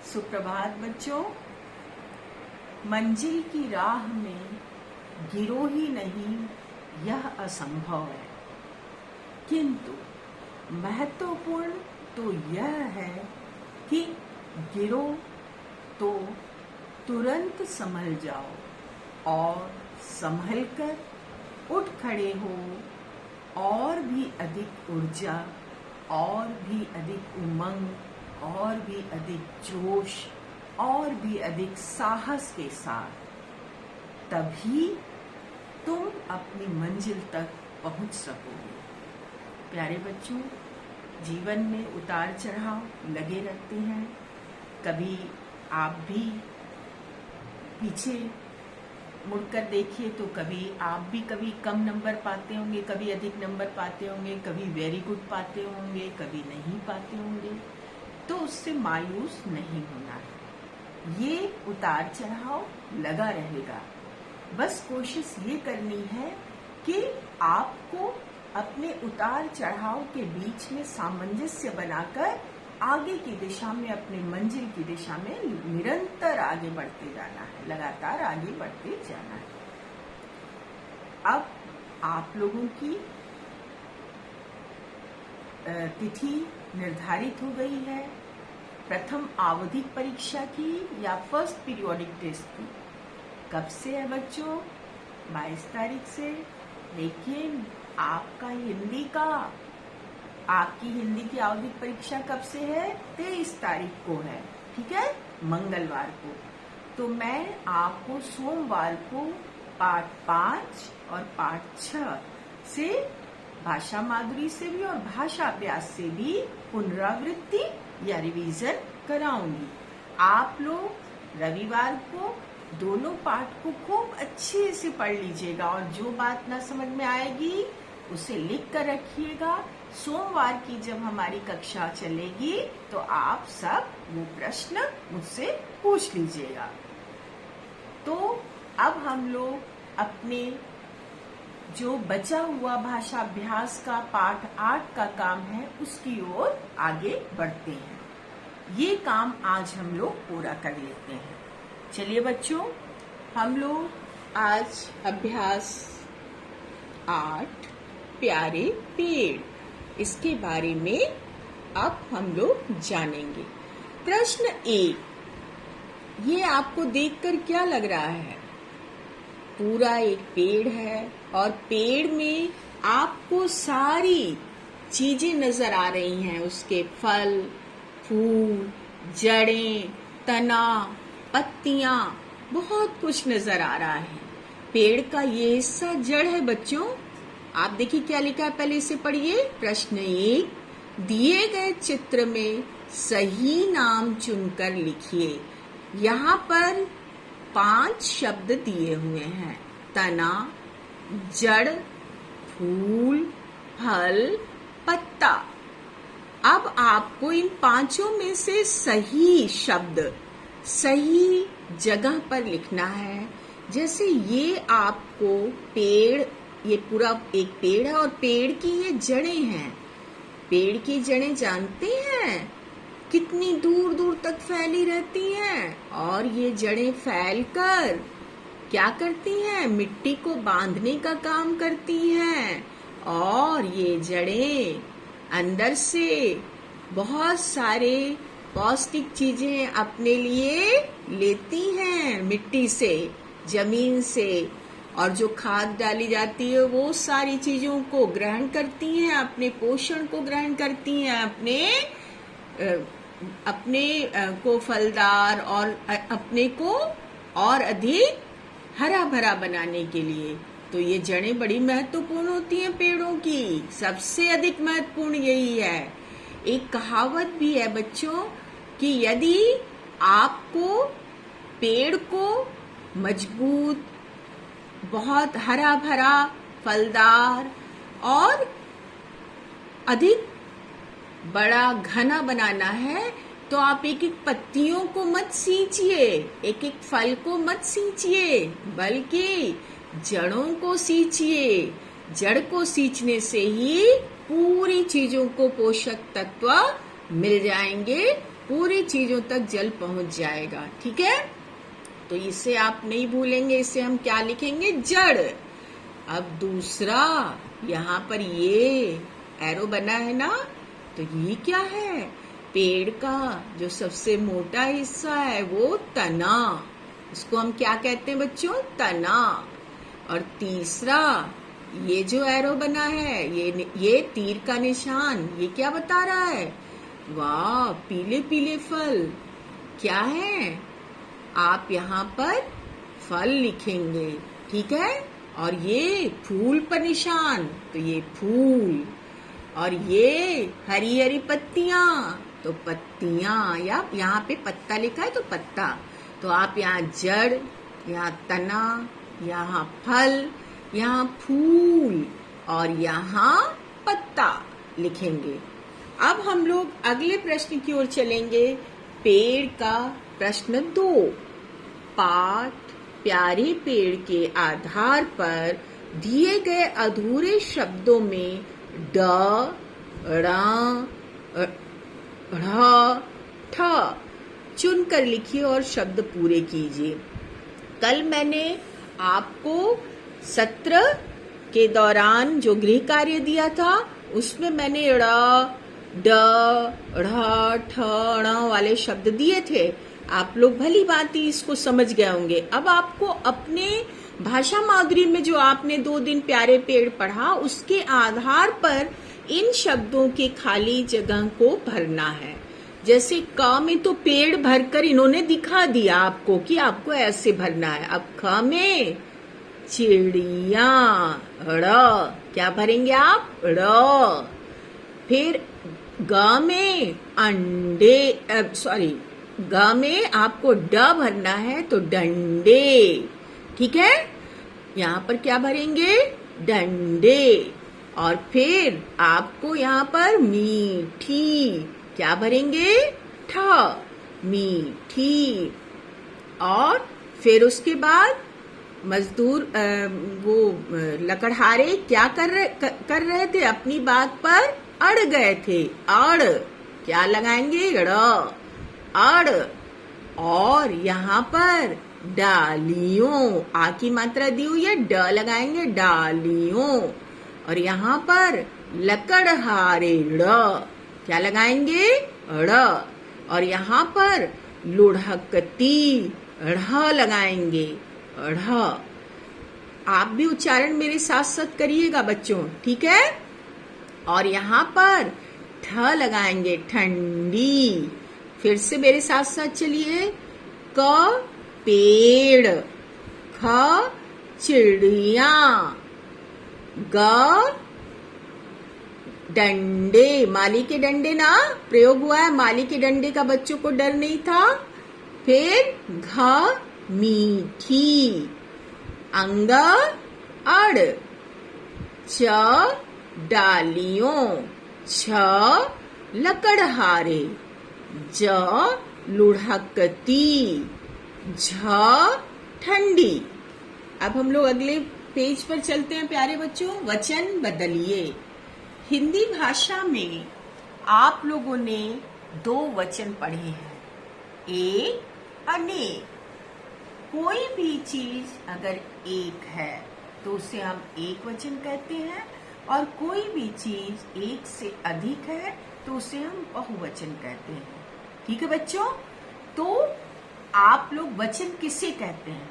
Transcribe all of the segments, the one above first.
सुप्रभात बच्चों। मंजिल की राह में गिरो ही नहीं, यह असंभव है, किंतु महत्वपूर्ण तो यह है कि गिरो तो तुरंत संभल जाओ और संभलकर उठ खड़े हो, और भी अधिक ऊर्जा, और भी अधिक उमंग, और भी अधिक जोश, और भी अधिक साहस के साथ, तभी तुम अपनी मंजिल तक पहुंच सकोगे। प्यारे बच्चों, जीवन में उतार चढ़ाव लगे रहते हैं। कभी आप भी पीछे मुड़कर देखिए तो कभी आप भी कभी कम नंबर पाते होंगे, कभी अधिक नंबर पाते होंगे, कभी वेरी गुड पाते होंगे, कभी नहीं पाते होंगे। तो उससे मायूस नहीं होना है। ये उतार चढ़ाव लगा रहेगा। बस कोशिश ये करनी है कि आपको अपने उतार चढ़ाव के बीच में सामंजस्य बनाकर आगे की दिशा में, अपनी मंजिल की दिशा में निरंतर आगे बढ़ते जाना है, लगातार आगे बढ़ते जाना है। अब आप लोगों की तिथि निर्धारित हो गई है। प्रथम आवधिक परीक्षा की या फर्स्ट पीरियोडिक टेस्ट की कब से है बच्चों? 22 तारीख से। लेकिन आपकी हिंदी की आवधिक परीक्षा कब से है? 23 तारीख को है, ठीक है, मंगलवार को। तो मैं आपको सोमवार को पाठ 5 और पाठ 6 से भाषा माधुरी से भी और भाषा अभ्यास से भी पुनरावृत्ति या रिवीजन कराऊंगी। आप लोग रविवार को दोनों पाठ को खूब अच्छे से पढ़ लीजिएगा, और जो बात ना समझ में आएगी उसे लिख कर रखिएगा। सोमवार की जब हमारी कक्षा चलेगी तो आप सब वो प्रश्न मुझसे पूछ लीजिएगा। तो अब हम लोग अपने जो बचा हुआ भाषा अभ्यास का पाठ 8 का काम है उसकी ओर आगे बढ़ते हैं। ये काम आज हम लोग पूरा कर लेते हैं। चलिए बच्चों, हम लोग आज अभ्यास 8 प्यारे पेड़, इसके बारे में अब हम लोग जानेंगे। प्रश्न 1, ये आपको देखकर क्या लग रहा है? पूरा एक पेड़ है और पेड़ में आपको सारी चीजें नजर आ रही हैं। उसके फल, फूल, जड़ें, तना, पत्तियां, बहुत कुछ नजर आ रहा है। पेड़ का ये हिस्सा जड़ है बच्चों। आप देखिए क्या लिखा है, पहले इसे पढ़िए। प्रश्न 1, दिए गए चित्र में सही नाम चुनकर लिखिए। यहाँ पर 5 शब्द दिए हुए हैं: तना, जड़, फूल, फल, पत्ता। अब आपको इन 5 में से सही शब्द सही जगह पर लिखना है। जैसे ये आपको पेड़, ये पूरा एक पेड़ है और पेड़ की ये जड़ें हैं। पेड़ की जड़ें जानते हैं कितनी दूर दूर तक फैली रहती हैं, और ये जड़ें फैलकर क्या करती हैं? मिट्टी को बांधने का काम करती हैं, और ये जड़ें अंदर से बहुत सारे पौष्टिक चीजें अपने लिए लेती हैं, मिट्टी से, जमीन से, और जो खाद डाली जाती है वो सारी चीजों को ग्रहण करती हैं, अपने पोषण को ग्रहण करती हैं, अपने को फलदार और अपने को और अधिक हरा भरा बनाने के लिए। तो ये जड़ें बड़ी महत्वपूर्ण होती हैं पेड़ों की, सबसे अधिक महत्वपूर्ण यही है। एक कहावत भी है बच्चों कि यदि आपको पेड़ को मजबूत, बहुत हरा भरा, फलदार और अधिक बड़ा, घना बनाना है, तो आप एक एक पत्तियों को मत सींचिए, एक एक फल को मत सींचिए, बल्कि जड़ों को सींचिए। जड़ को सींचने से ही पूरी चीजों को पोषक तत्व मिल जाएंगे पूरी चीजों तक जल पहुंच जाएगा। ठीक है, तो इसे आप नहीं भूलेंगे। इसे हम क्या लिखेंगे? जड़। अब दूसरा, यहाँ पर ये एरो बना है ना, तो ये क्या है? पेड़ का जो सबसे मोटा हिस्सा है वो तना, इसको हम क्या कहते हैं बच्चों? तना। और तीसरा, ये जो एरो बना है, ये तीर का निशान, ये क्या बता रहा है? वाह, पीले पीले फल क्या है? आप यहाँ पर फल लिखेंगे। ठीक है, और ये फूल पर निशान, तो ये फूल। और ये हरी हरी पत्तियां, तो पत्तियां, या यहाँ पे पत्ता लिखा है तो पत्ता। तो आप यहाँ जड़, यहाँ तना, यहाँ फल, यहाँ फूल और यहाँ पत्ता लिखेंगे। अब हम लोग अगले प्रश्न की ओर चलेंगे। पेड़ का प्रश्न 2। पाठ प्यारे पेड़ के आधार पर दिए गए अधूरे शब्दों में ड, ण, ढ़, ठ चुनकर लिखिए और शब्द पूरे कीजिए। कल मैंने आपको सत्र के दौरान जो गृह कार्य दिया था, उसमें मैंने ड़, ड, ढ़, ठ, ण वाले शब्द दिए थे। आप लोग भली भांति इसको समझ गए होंगे। अब आपको अपने भाषा माधुरी में जो आपने 2 दिन प्यारे पेड़ पढ़ा, उसके आधार पर इन शब्दों के खाली जगह को भरना है। जैसे क में तो पेड़ भरकर इन्होंने दिखा दिया आपको कि आपको ऐसे भरना है। अब ख में चिड़िया, ड़ क्या भरेंगे आप? ड़। फिर ग में अंडे, ग में आपको ड भरना है तो डंडे। ठीक है, यहाँ पर क्या भरेंगे? डंडे। और फिर आपको यहाँ पर मीठी क्या भरेंगे? ठ, मीठी। और फिर उसके बाद मजदूर वो लकड़हारे क्या कर रहे थे? अपनी बात पर अड़ गए थे। अड़ क्या लगाएंगे? ड़, अड़। और यहाँ पर डालियों, आ की मात्रा दी हुई है, ड लगाएंगे, डालियों। और यहाँ पर लकड़हारे, ड़ क्या लगाएंगे? ड़। और यहाँ पर लुढ़कती, ढ़ लगाएंगे, ढ़। आप भी उच्चारण मेरे साथ साथ करिएगा बच्चों। ठीक है, और यहाँ पर ठ लगाएंगे, ठंडी। फिर से मेरे साथ साथ चलिए। क पेड़, ख चिड़िया, ग डंडे, माली के डंडे ना प्रयोग हुआ है, माली के डंडे का बच्चों को डर नहीं था। फिर घ मीठी, अंग अड़, च डालियों, छ लकड़हारे, ज लुढ़कती, झ ठंडी। अब हम लोग अगले पेज पर चलते हैं प्यारे बच्चों। वचन बदलिए। हिंदी भाषा में आप लोगों ने 2 वचन पढ़े हैं, एक, अनेक। कोई भी चीज अगर एक है तो उसे हम एक वचन कहते हैं, और कोई भी चीज एक से अधिक है तो उसे हम बहुवचन कहते हैं। ठीक है बच्चों, तो आप लोग वचन किसे कहते हैं?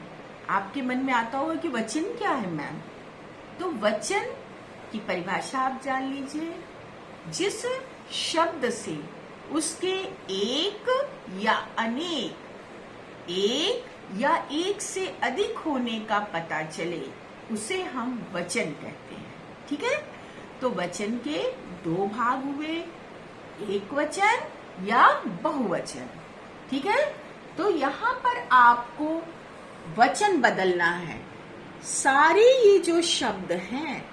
आपके मन में आता होगा कि वचन क्या है मैम? तो वचन की परिभाषा आप जान लीजिए। जिस शब्द से उसके एक या अनेक, एक या एक से अधिक होने का पता चले, उसे हम वचन कहते हैं। ठीक है, तो वचन के 2 भाग हुए, एक वचन या बहुवचन। ठीक है, तो यहाँ पर आपको वचन बदलना है। सारे ये जो शब्द हैं,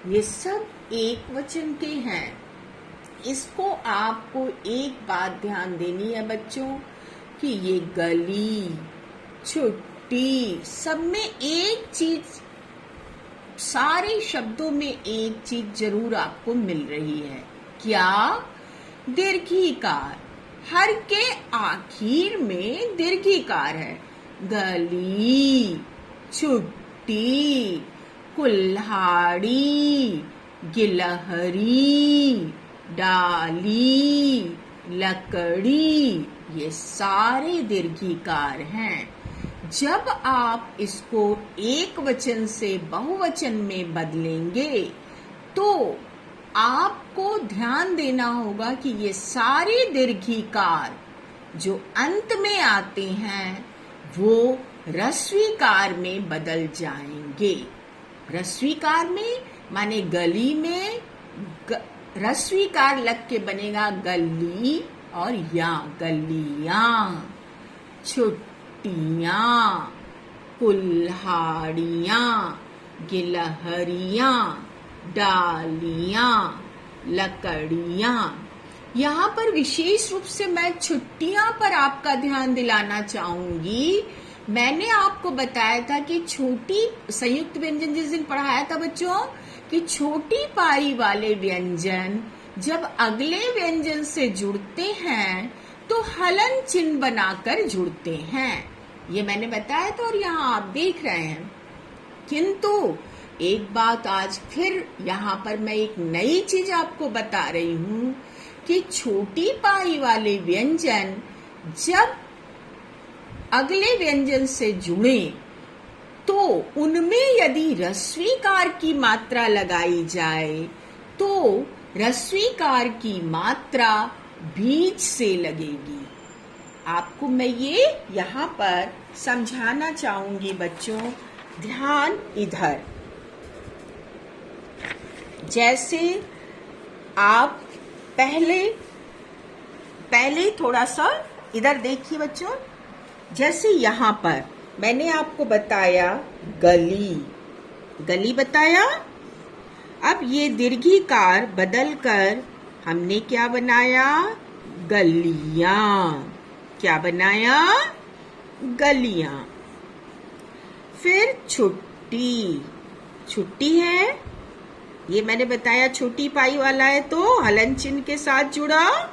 ये सब एक वचन के हैं। इसको आपको एक बात ध्यान देनी है बच्चों कि ये गली, छुट्टी, सब में एक चीज, सारे शब्दों में एक चीज जरूर आपको मिल रही है। क्या? दीर्घिकार, हर के आखिर में दीर्घिकार है। गली, छुट्टी, कुल्हाड़ी, गिलहरी, डाली, लकड़ी, ये सारे दीर्घिकार हैं। जब आप इसको एक वचन से बहुवचन में बदलेंगे तो आपको ध्यान देना होगा कि ये सारे दीर्घिकार जो अंत में आते हैं वो ह्रस्वीकार में बदल जाएंगे। ह्रस्वीकार में माने गली में ह्रस्वीकार लग के बनेगा गली और या, गलियां, छुट्टियां, कुल्हाड़ियां, गिलहरियां, डालियां, लकड़ियां। यहाँ पर विशेष रूप से मैं छुट्टियां पर आपका ध्यान दिलाना चाहूंगी। मैंने आपको बताया था कि छोटी संयुक्त व्यंजन जिस दिन पढ़ाया था बच्चों कि छोटी पाई वाले व्यंजन जब अगले व्यंजन से जुड़ते हैं तो हलन चिन्ह बनाकर जुड़ते हैं। ये मैंने बताया था और यहाँ आप देख रहे हैं। किंतु एक बात आज फिर यहाँ पर मैं एक नई चीज आपको बता रही हूँ कि छोटी पाई वाले व्यंजन जब अगले व्यंजन से जुड़े तो उनमें यदि ह्रस्वीकार की मात्रा लगाई जाए तो ह्रस्वीकार की मात्रा बीच से लगेगी। आपको मैं ये यहाँ पर समझाना चाहूंगी बच्चों, ध्यान इधर। जैसे आप पहले थोड़ा सा इधर देखिए बच्चों। जैसे यहाँ पर मैंने आपको बताया गली बताया। अब ये दीर्घिकार बदलकर हमने क्या बनाया, गलियां। क्या बनाया, गलियां। फिर छुट्टी है, ये मैंने बताया छोटी पाई वाला है तो हलन चिन्ह के साथ जुड़ा।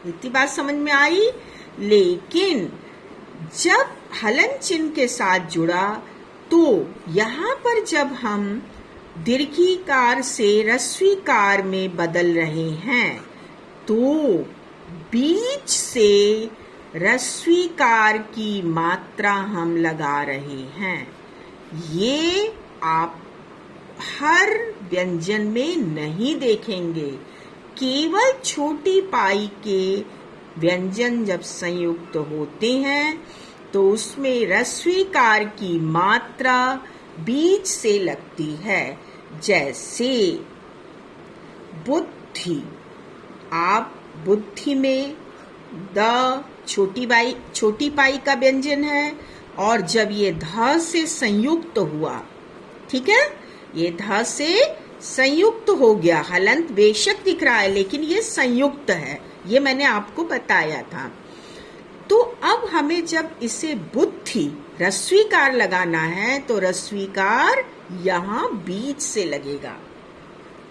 इतनी बात समझ में आई। लेकिन जब हलन चिन्ह के साथ जुड़ा तो यहाँ पर जब हम दीर्घिकार से ह्रस्वीकार में बदल रहे हैं तो बीच से ह्रस्वीकार की मात्रा हम लगा रहे हैं। ये आप हर व्यंजन में नहीं देखेंगे। केवल छोटी पाई के व्यंजन जब संयुक्त होते हैं तो उसमें ह्रस्वीकार की मात्रा बीच से लगती है। जैसे बुद्धि, आप बुद्धि में द छोटी पाई का व्यंजन है और जब ये ध से संयुक्त हुआ, ठीक है, ये ध से संयुक्त हो गया, हलंत बेशक दिख रहा है लेकिन ये संयुक्त है, ये मैंने आपको बताया था। तो अब हमें जब इसे बुद्धि ह्रस्वीकार लगाना है तो ह्रस्वीकार यहाँ बीच से लगेगा,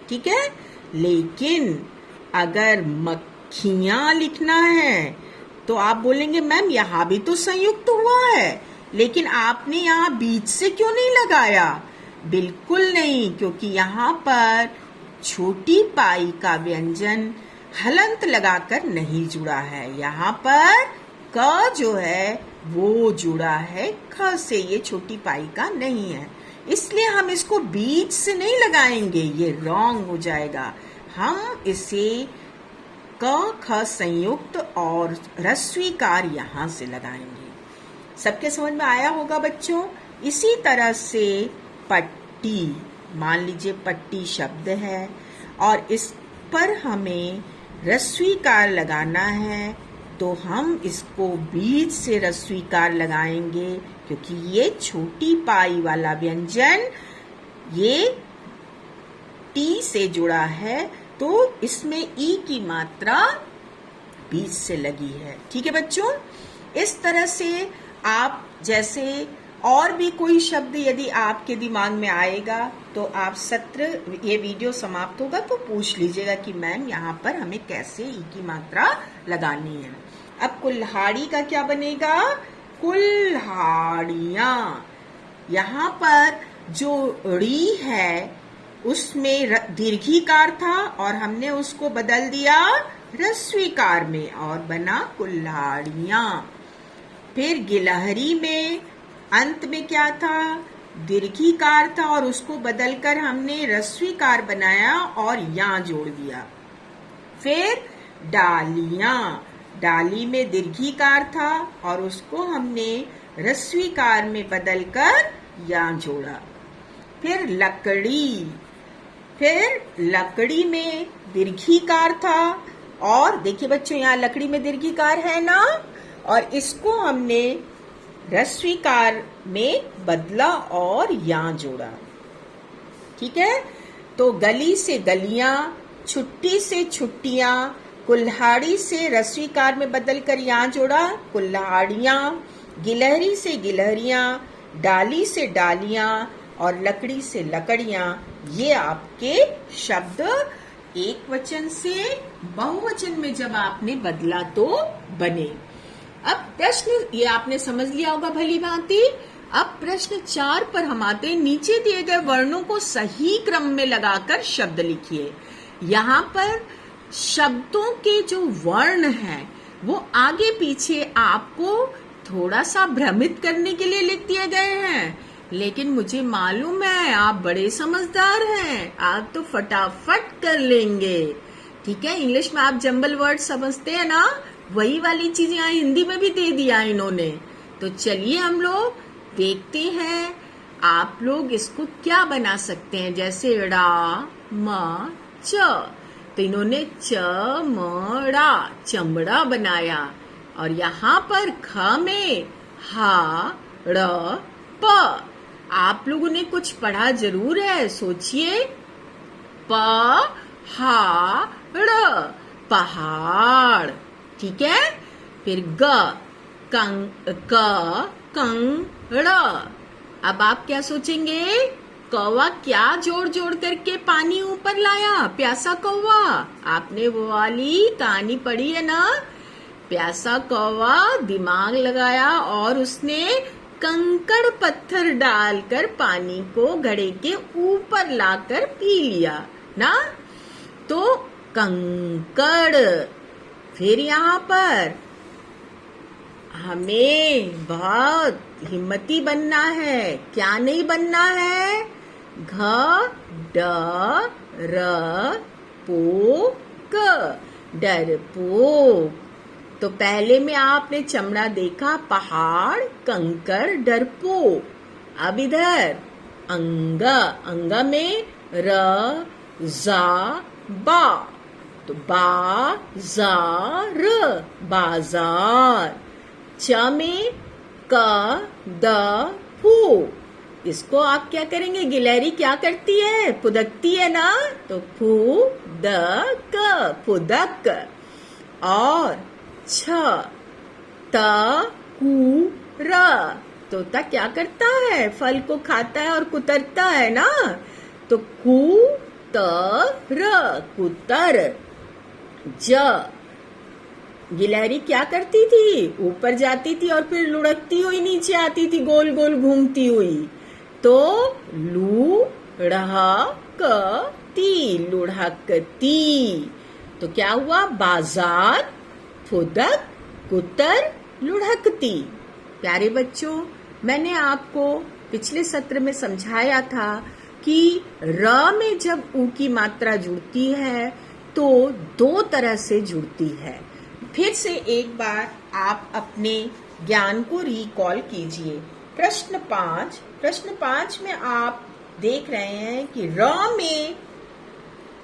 ठीक है। लेकिन अगर मक्खियां लिखना है तो आप बोलेंगे मैम यहाँ भी तो संयुक्त हुआ है लेकिन आपने यहाँ बीच से क्यों नहीं लगाया। बिल्कुल नहीं, क्योंकि यहाँ पर छोटी पाई का व्यंजन हलंत लगाकर नहीं जुड़ा है। यहाँ पर क जो है वो जुड़ा है ख से, ये छोटी पाई का नहीं है, इसलिए हम इसको बीच से नहीं लगाएंगे, ये रॉन्ग हो जाएगा। हम इसे क ख संयुक्त और ह्रस्वीकार यहाँ से लगाएंगे। सबके समझ में आया होगा बच्चों। इसी तरह से पट्टी, मान लीजिए पट्टी शब्द है और इस पर हमें ह्रस्वीकार लगाना है तो हम इसको बीच से ह्रस्वीकार लगाएंगे क्योंकि ये छोटी पाई वाला व्यंजन ये टी से जुड़ा है तो इसमें ई की मात्रा बीच से लगी है, ठीक है बच्चों। इस तरह से आप जैसे और भी कोई शब्द यदि आपके दिमाग में आएगा तो आप ये वीडियो समाप्त होगा तो पूछ लीजिएगा कि मैम यहाँ पर हमें कैसे ई की मात्रा लगानी है। अब कुल्हाड़ी का क्या बनेगा? कुल्हाड़ियां। यहाँ पर जो ड़ी है उसमें दीर्घीकार था और हमने उसको बदल दिया ह्रस्वीकार में और बना कुल्हाड़ियां। फिर गिलहरी में अंत में क्या था? दीर्घीकार था और उसको बदलकर हमने ह्रस्वीकार बनाया और या जोड़ दिया। फिर डालियां, डाली में दीर्घीकार था और उसको हमने ह्रस्वीकार में बदलकर या जोड़ा। फिर लकड़ी, फिर लकड़ी में दीर्घीकार था और देखिए बच्चों यहाँ लकड़ी में दीर्घीकार है ना, और इसको हमने ह्रस्वीकार में बदला और या जोड़ा। ठीक है, तो गली से गलियां, छुट्टी से छुट्टियां, कुल्हाड़ी से ह्रस्वीकार में बदलकर या जोड़ा कुल्हाड़ियां, गिलहरी से गिलहरियां, डाली से डालियां और लकड़ी से लकड़ियां। ये आपके शब्द एक वचन से बहुवचन में जब आपने बदला तो बने। अब प्रश्न ये आपने समझ लिया होगा भली भांति। अब प्रश्न 4 पर हम आते हैं। नीचे दिए गए वर्णों को सही क्रम में लगाकर शब्द लिखिए। यहाँ पर शब्दों के जो वर्ण हैं वो आगे पीछे आपको थोड़ा सा भ्रमित करने के लिए लिख दिए गए हैं, लेकिन मुझे मालूम है आप बड़े समझदार हैं, आप तो फटाफट कर लेंगे। ठीक है, इंग्लिश में आप जंबल वर्ड समझते हैं ना, वही वाली चीज यहाँ हिंदी में भी दे दिया इन्होंने। तो चलिए हम लोग देखते हैं आप लोग इसको क्या बना सकते हैं। जैसे ड़ा म च, तो इन्होंने चमड़ा, चमड़ा बनाया। और यहाँ पर ख में हा ड़ प, आप लोगों ने कुछ पढ़ा जरूर है, सोचिए। प हा ड़, पहाड़। ठीक है, फिर ग कंकड़। अब आप क्या सोचेंगे? कौवा क्या जोड़ जोड़ करके पानी ऊपर लाया? प्यासा कौवा। आपने वो वाली कहानी पढ़ी है ना? प्यासा कौवा दिमाग लगाया और उसने कंकड़ पत्थर डालकर पानी को घड़े के ऊपर लाकर पी लिया ना। तो कंकड़। फिर यहाँ पर हमें बहुत हिम्मती बनना है। क्या नहीं बनना है? घ ड र पो क, डरपोक। तो पहले में आपने चमड़ा देखा, पहाड़, कंकर, डरपोक। अब इधर अंगा, अंगा में र जा बा, तो बाजार, बाजार। च में क द फू, इसको आप क्या करेंगे? गिलहरी क्या करती है? फुदकती है ना, तो फू द क, फुदक। और छ त कु र, तोता क्या करता है? फल को खाता है और कुतरता है ना, तो कु त र, कुतर। ज, गिलहरी क्या करती थी? ऊपर जाती थी और फिर लुढ़कती हुई नीचे आती थी, गोल गोल घूमती हुई। तो लू ढ़ क ती, लुढ़कती। तो क्या हुआ? बाजार, फुदक, कुतर, लुढ़कती। प्यारे बच्चों, मैंने आपको पिछले सत्र में समझाया था कि र में जब ऊ की मात्रा जुड़ती है तो 2 तरह से जुड़ती है। फिर से एक बार आप अपने ज्ञान को रिकॉल कीजिए। प्रश्न 5 में आप देख रहे हैं कि र में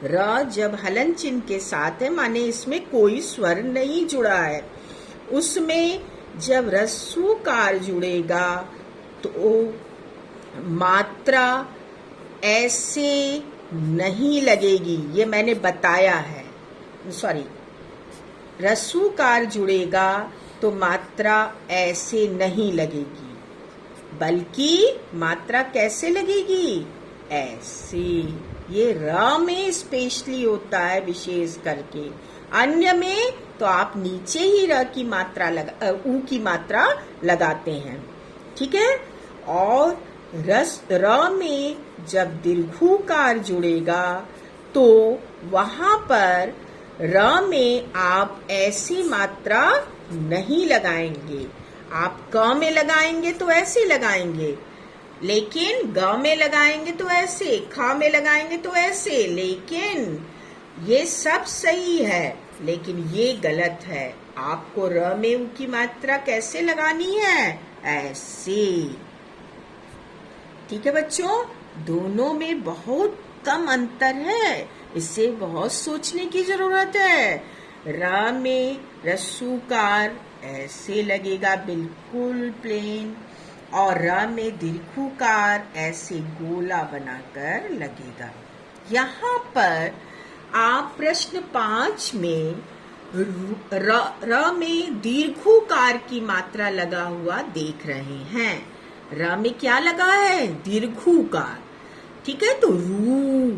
र जब हलन चिन्ह के साथ है, माने इसमें कोई स्वर नहीं जुड़ा है, उसमें जब ह्रस्वकार जुड़ेगा तो मात्रा ऐसे नहीं लगेगी। ये मैंने बताया है, सॉरी, ह्रस्वकार जुड़ेगा तो मात्रा ऐसे नहीं लगेगी। बल्कि मात्रा कैसे लगेगी, ऐसे। ये र में स्पेशली होता है विशेष करके, अन्य में तो आप नीचे ही र की मात्रा ऊ की मात्रा लगाते हैं, ठीक है। और र में जब दीर्घुकार जुड़ेगा तो वहां पर र में आप ऐसी मात्रा नहीं लगाएंगे। आप क में लगाएंगे तो ऐसे लगाएंगे, लेकिन ग में लगाएंगे तो ऐसे, ख में लगाएंगे तो ऐसे। लेकिन ये सब सही है, लेकिन ये गलत है। आपको र में ऊ की मात्रा कैसे लगानी है, ऐसे। ठीक है बच्चों, दोनों में बहुत कम अंतर है, इससे बहुत सोचने की जरूरत है। र में रस्सूकार ऐसे लगेगा, बिल्कुल प्लेन, और र में दीर्घुकार ऐसे गोला बनाकर लगेगा। यहाँ पर आप प्रश्न 5 में र में दीर्घुकार की मात्रा लगा हुआ देख रहे हैं। र में क्या लगा है, दीर्घुकार, ठीक है। तो रू,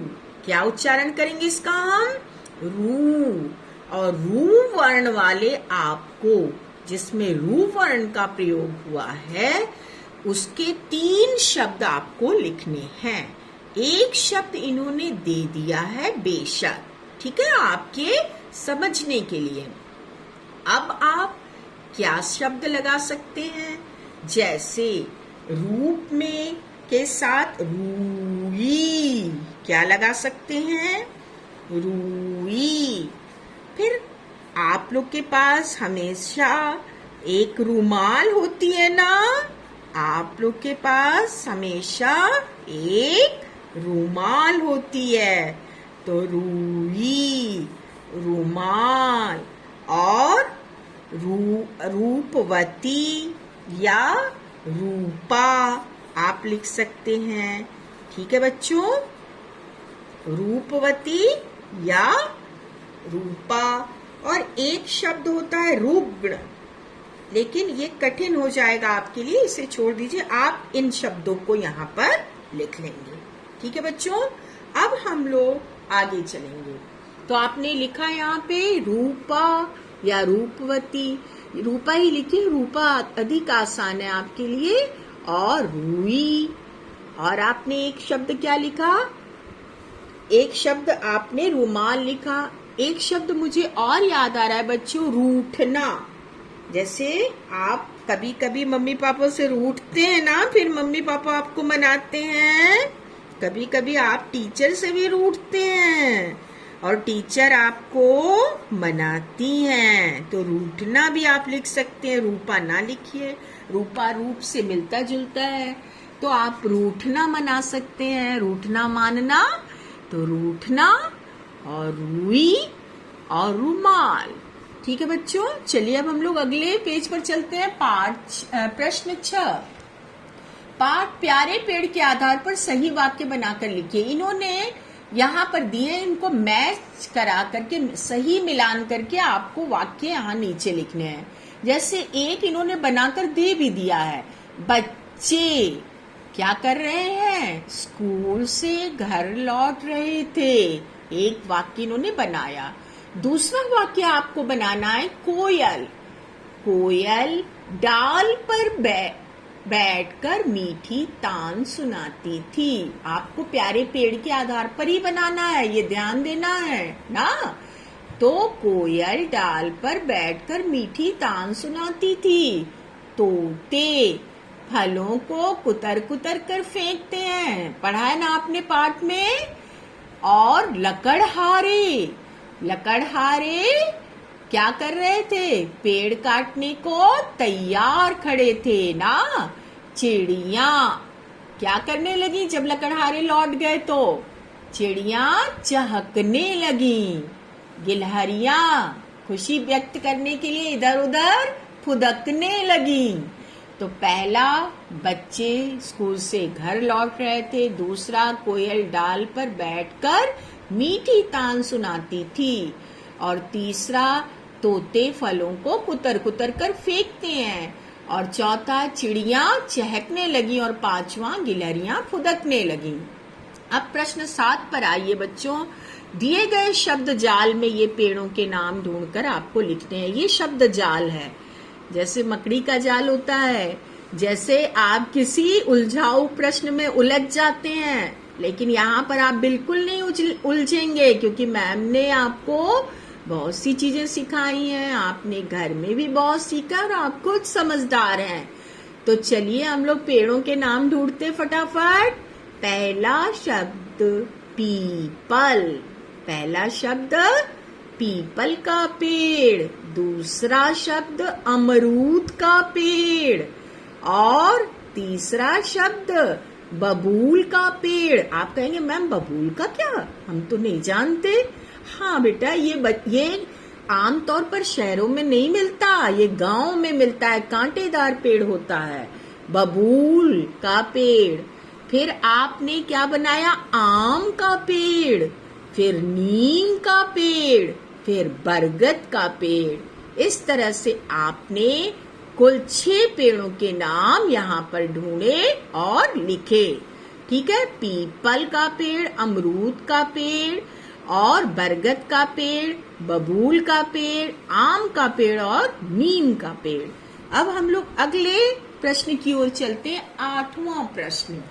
क्या उच्चारण करेंगे इसका हम, रू। और रू वर्ण वाले आपको, जिसमें रू वर्ण का प्रयोग हुआ है, उसके 3 शब्द आपको लिखने हैं। एक शब्द इन्होंने दे दिया है बेशक, ठीक है, आपके समझने के लिए। अब आप क्या शब्द लगा सकते हैं, जैसे रूप में के साथ रूई, क्या लगा सकते हैं, रूई। फिर आप लोग के पास हमेशा एक रुमाल होती है ना, आप लोग के पास हमेशा एक रुमाल होती है, तो रूई, रुमाल। और रूपवती या रूपा आप लिख सकते हैं, ठीक है बच्चों, रूपवती या रूपा। और एक शब्द होता है रुग्ण, लेकिन ये कठिन हो जाएगा आपके लिए, इसे छोड़ दीजिए, आप इन शब्दों को यहाँ पर लिख लेंगे, ठीक है बच्चों। अब हम लोग आगे चलेंगे। तो आपने लिखा यहाँ पे रूपा या रूपवती, रूपा ही लिखिए, रूपा अधिक आसान है आपके लिए। और रूई, और आपने एक शब्द क्या लिखा, एक शब्द आपने रुमाल लिखा। एक शब्द मुझे और याद आ रहा है बच्चों, रूठना। जैसे आप कभी कभी मम्मी पापा से रूठते हैं ना, फिर मम्मी पापा आपको मनाते हैं। कभी कभी आप टीचर से भी रूठते हैं और टीचर आपको मनाती हैं, तो रूठना भी आप लिख सकते हैं, रूपा ना लिखिए, रूपा रूप से मिलता जुलता है, तो आप रूठना मना सकते हैं, रूठना मानना, तो रूठना और रूई और रुमाल, ठीक है बच्चों। चलिए अब हम लोग अगले पेज पर चलते हैं। प्रश्न 6, पाठ प्यारे पेड़ के आधार पर सही वाक्य बनाकर लिखिए। इन्होंने यहाँ पर दिए, इनको मैच करा करके, सही मिलान करके आपको वाक्य यहाँ नीचे लिखने हैं। जैसे एक इन्होंने बनाकर दे भी दिया है, बच्चे क्या कर रहे हैं, स्कूल से घर लौट रहे थे, एक वाक्य इन्होंने बनाया। दूसरा वाक्य आपको बनाना है, कोयल, कोयल डाल पर बैठकर मीठी तान सुनाती थी। आपको प्यारे पेड़ के आधार पर ही बनाना है, ये ध्यान देना है ना। तो कोयल डाल पर बैठकर मीठी तान सुनाती थी। तोते फलों को कुतर कुतर कर फेंकते हैं, पढ़ा है ना आपने पाठ में। और लकड़हारे, लकड़हारे क्या कर रहे थे, पेड़ काटने को तैयार खड़े थे ना। चिड़िया क्या करने लगी जब लकड़हारे लौट गए, तो चिड़िया चहकने लगी। गिलहरियां खुशी व्यक्त करने के लिए इधर उधर फुदकने लगी। तो पहला, बच्चे स्कूल से घर लौट रहे थे। दूसरा, कोयल डाल पर बैठकर मीठी तान सुनाती थी। और तीसरा, तोते फलों को कुतर कुतर कर फेंकते हैं। और चौथा चिड़िया चहकने लगी और पांचवा गिलहरियां फुदकने लगी। अब प्रश्न 7 पर आइए बच्चों। दिए गए शब्द जाल में ये पेड़ों के नाम ढूंढकर आपको लिखने हैं। ये शब्द जाल है, जैसे मकड़ी का जाल होता है, जैसे आप किसी उलझाऊ प्रश्न में उलझ जाते हैं, लेकिन यहाँ पर आप बिल्कुल नहीं उलझेंगे, क्योंकि मैम ने आपको बहुत सी चीजें सिखाई हैं, आपने घर में भी बहुत सीखा और आप खुद समझदार हैं। तो चलिए हम लोग पेड़ों के नाम ढूंढते फटाफट। पहला शब्द पीपल, पहला शब्द पीपल का पेड़। दूसरा शब्द अमरूद का पेड़। और तीसरा शब्द बबूल का पेड़। आप कहेंगे मैम बबूल का क्या, हम तो नहीं जानते। हाँ बेटा, ये आमतौर पर शहरों में नहीं मिलता, ये गांव में मिलता है, कांटेदार पेड़ होता है, बबूल का पेड़। फिर आपने क्या बनाया, आम का पेड़, फिर नीम का पेड़, फिर बरगद का पेड़। इस तरह से आपने कुल 6 पेड़ों के नाम यहाँ पर ढूंढे और लिखे। ठीक है, पीपल का पेड़, अमरूद का पेड़ और बरगद का पेड़, बबूल का पेड़, आम का पेड़ और नीम का पेड़। अब हम लोग अगले प्रश्न की ओर चलते हैं। 8वां प्रश्न।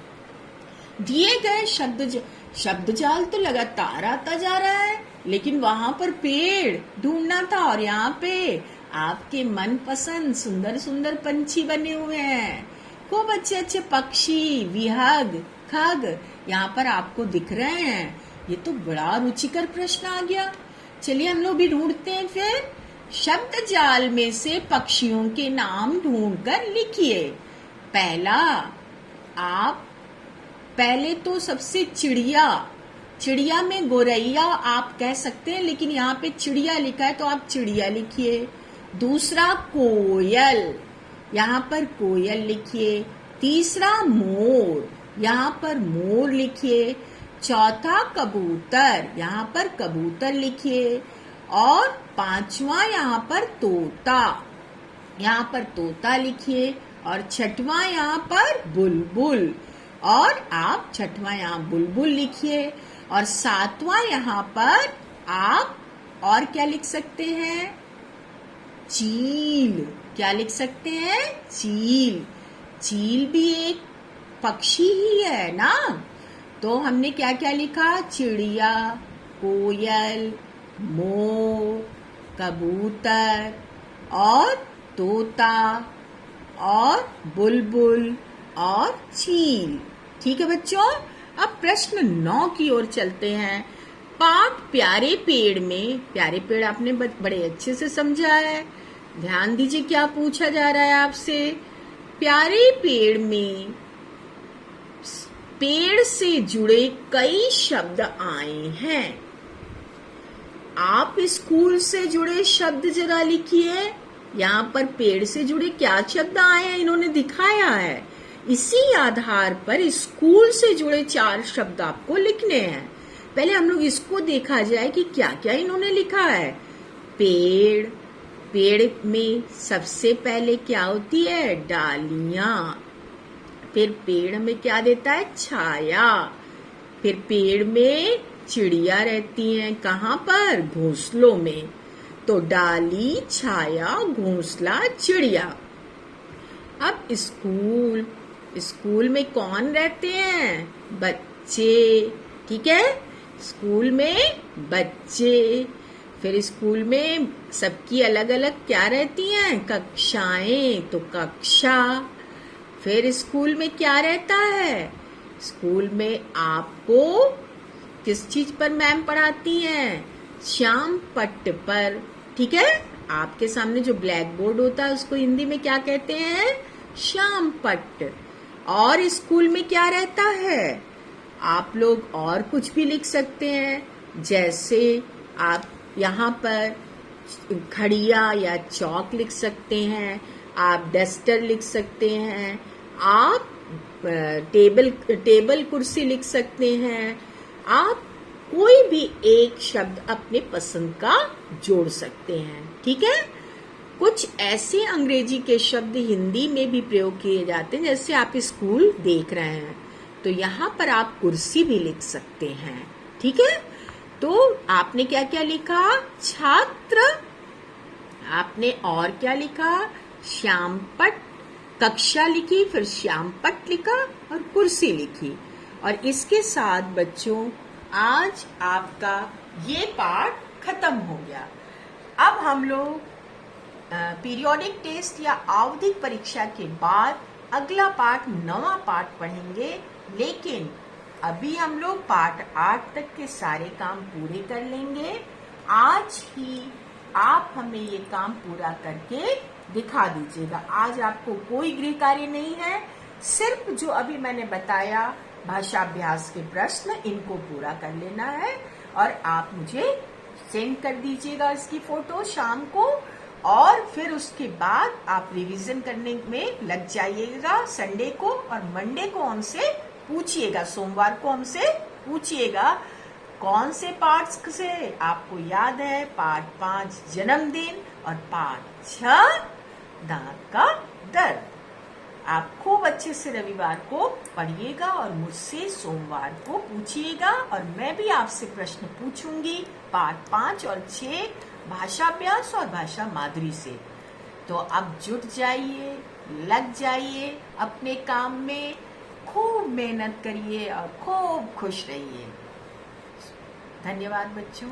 दिए गए शब्द जाल तो लगातार आता जा रहा है, लेकिन वहां पर पेड़ ढूंढना था, और यहाँ पे आपके मनपसंद सुंदर सुंदर पंछी बने हुए हैं, खूब अच्छे अच्छे पक्षी, विहंग, खग यहाँ पर आपको दिख रहे हैं। ये तो बड़ा रुचिकर प्रश्न आ गया। चलिए हम लोग भी ढूंढते हैं। फिर शब्द जाल में से पक्षियों के नाम ढूंढकर लिखिए। पहला, आप पहले तो सबसे चिड़िया में गोरैया आप कह सकते हैं, लेकिन यहाँ पे चिड़िया लिखा है तो आप चिड़िया लिखिए। दूसरा कोयल, यहाँ पर कोयल लिखिए। तीसरा मोर, यहाँ पर मोर लिखिए। चौथा कबूतर, यहाँ पर कबूतर लिखिए। और 5वां यहाँ पर तोता, यहाँ पर तोता लिखिए। और 6वां यहाँ पर बुलबुल, और आप 6वां यहाँ बुलबुल लिखिए। और 7वां यहाँ पर आप और क्या लिख सकते हैं, चील। क्या लिख सकते हैं, चील। चील भी एक पक्षी ही है ना। तो हमने क्या क्या लिखा, चिड़िया, कोयल, मोर, कबूतर और तोता और बुलबुल और चील। ठीक है बच्चों, अब प्रश्न 9 की ओर चलते हैं। पाठ प्यारे पेड़ में, प्यारे पेड़ आपने बड़े अच्छे से समझा है। ध्यान दीजिए क्या पूछा जा रहा है आपसे। प्यारे पेड़ में पेड़ से जुड़े कई शब्द आए हैं। आप स्कूल से जुड़े शब्द जरा लिखिए। यहाँ पर पेड़ से जुड़े क्या शब्द आए हैं इन्होंने दिखाया है। इसी आधार पर स्कूल से जुड़े 4 शब्द आपको लिखने हैं। पहले हम लोग इसको देखा जाए कि क्या क्या इन्होंने लिखा है। पेड़, पेड़ में सबसे पहले क्या होती है, डालियां। फिर पेड़ में क्या देता है, छाया। फिर पेड़ में चिड़िया रहती हैं, कहाँ पर, घोंसलों में। तो डाली, छाया, घोंसला, चिड़िया। अब स्कूल में कौन रहते हैं, बच्चे। ठीक है, स्कूल में बच्चे। फिर स्कूल में सबकी अलग अलग क्या रहती हैं, कक्षाएं। तो कक्षा। फिर स्कूल में क्या रहता है, स्कूल में आपको किस चीज पर मैम पढ़ाती हैं, श्याम पट्ट पर। ठीक है, आपके सामने जो ब्लैक बोर्ड होता है उसको हिंदी में क्या कहते हैं, श्याम पट्ट। और स्कूल में क्या रहता है, आप लोग और कुछ भी लिख सकते हैं। जैसे आप यहाँ पर घड़िया या चौक लिख सकते हैं, आप डस्टर लिख सकते हैं, आप टेबल कुर्सी लिख सकते हैं। आप कोई भी एक शब्द अपने पसंद का जोड़ सकते हैं। ठीक है, कुछ ऐसे अंग्रेजी के शब्द हिंदी में भी प्रयोग किए जाते हैं, जैसे आप स्कूल देख रहे हैं, तो यहाँ पर आप कुर्सी भी लिख सकते हैं। ठीक है, तो आपने क्या क्या लिखा? छात्र। आपने और क्या लिखा? श्यामपट्ट। कक्षा लिखी, फिर श्यामपट्ट लिखा और कुर्सी लिखी। और इसके साथ बच्चों आज आपका ये पाठ खत्म हो गया। अब हम लोग पीरियोडिक टेस्ट या आवधिक परीक्षा के बाद अगला पाठ 9वां पाठ पढ़ेंगे, लेकिन अभी हम लोग पाठ 8 तक के सारे काम पूरे कर लेंगे। आज ही आप हमें ये काम पूरा करके दिखा दीजिएगा। आज आपको कोई गृह कार्य नहीं है, सिर्फ जो अभी मैंने बताया भाषाभ्यास के प्रश्न, इनको पूरा कर लेना है और आप मुझे सेंड कर दीजिएगा इसकी फोटो शाम को। और फिर उसके बाद आप रिवीजन करने में लग जाइएगा संडे को, और मंडे को हमसे पूछिएगा, सोमवार को हमसे पूछिएगा कौन से पार्ट से आपको याद है। पार्ट 5 जन्मदिन और पार्ट 6 दांत का दर्द। आप खूब अच्छे से रविवार को पढ़िएगा और मुझसे सोमवार को पूछिएगा, और मैं भी आपसे प्रश्न पूछूंगी पार्ट 5 और 6 भाषाभ्यास और भाषा माधुरी से। तो अब जुट जाइए, लग जाइए अपने काम में, खूब मेहनत करिए और खूब खुश रहिए। धन्यवाद बच्चों।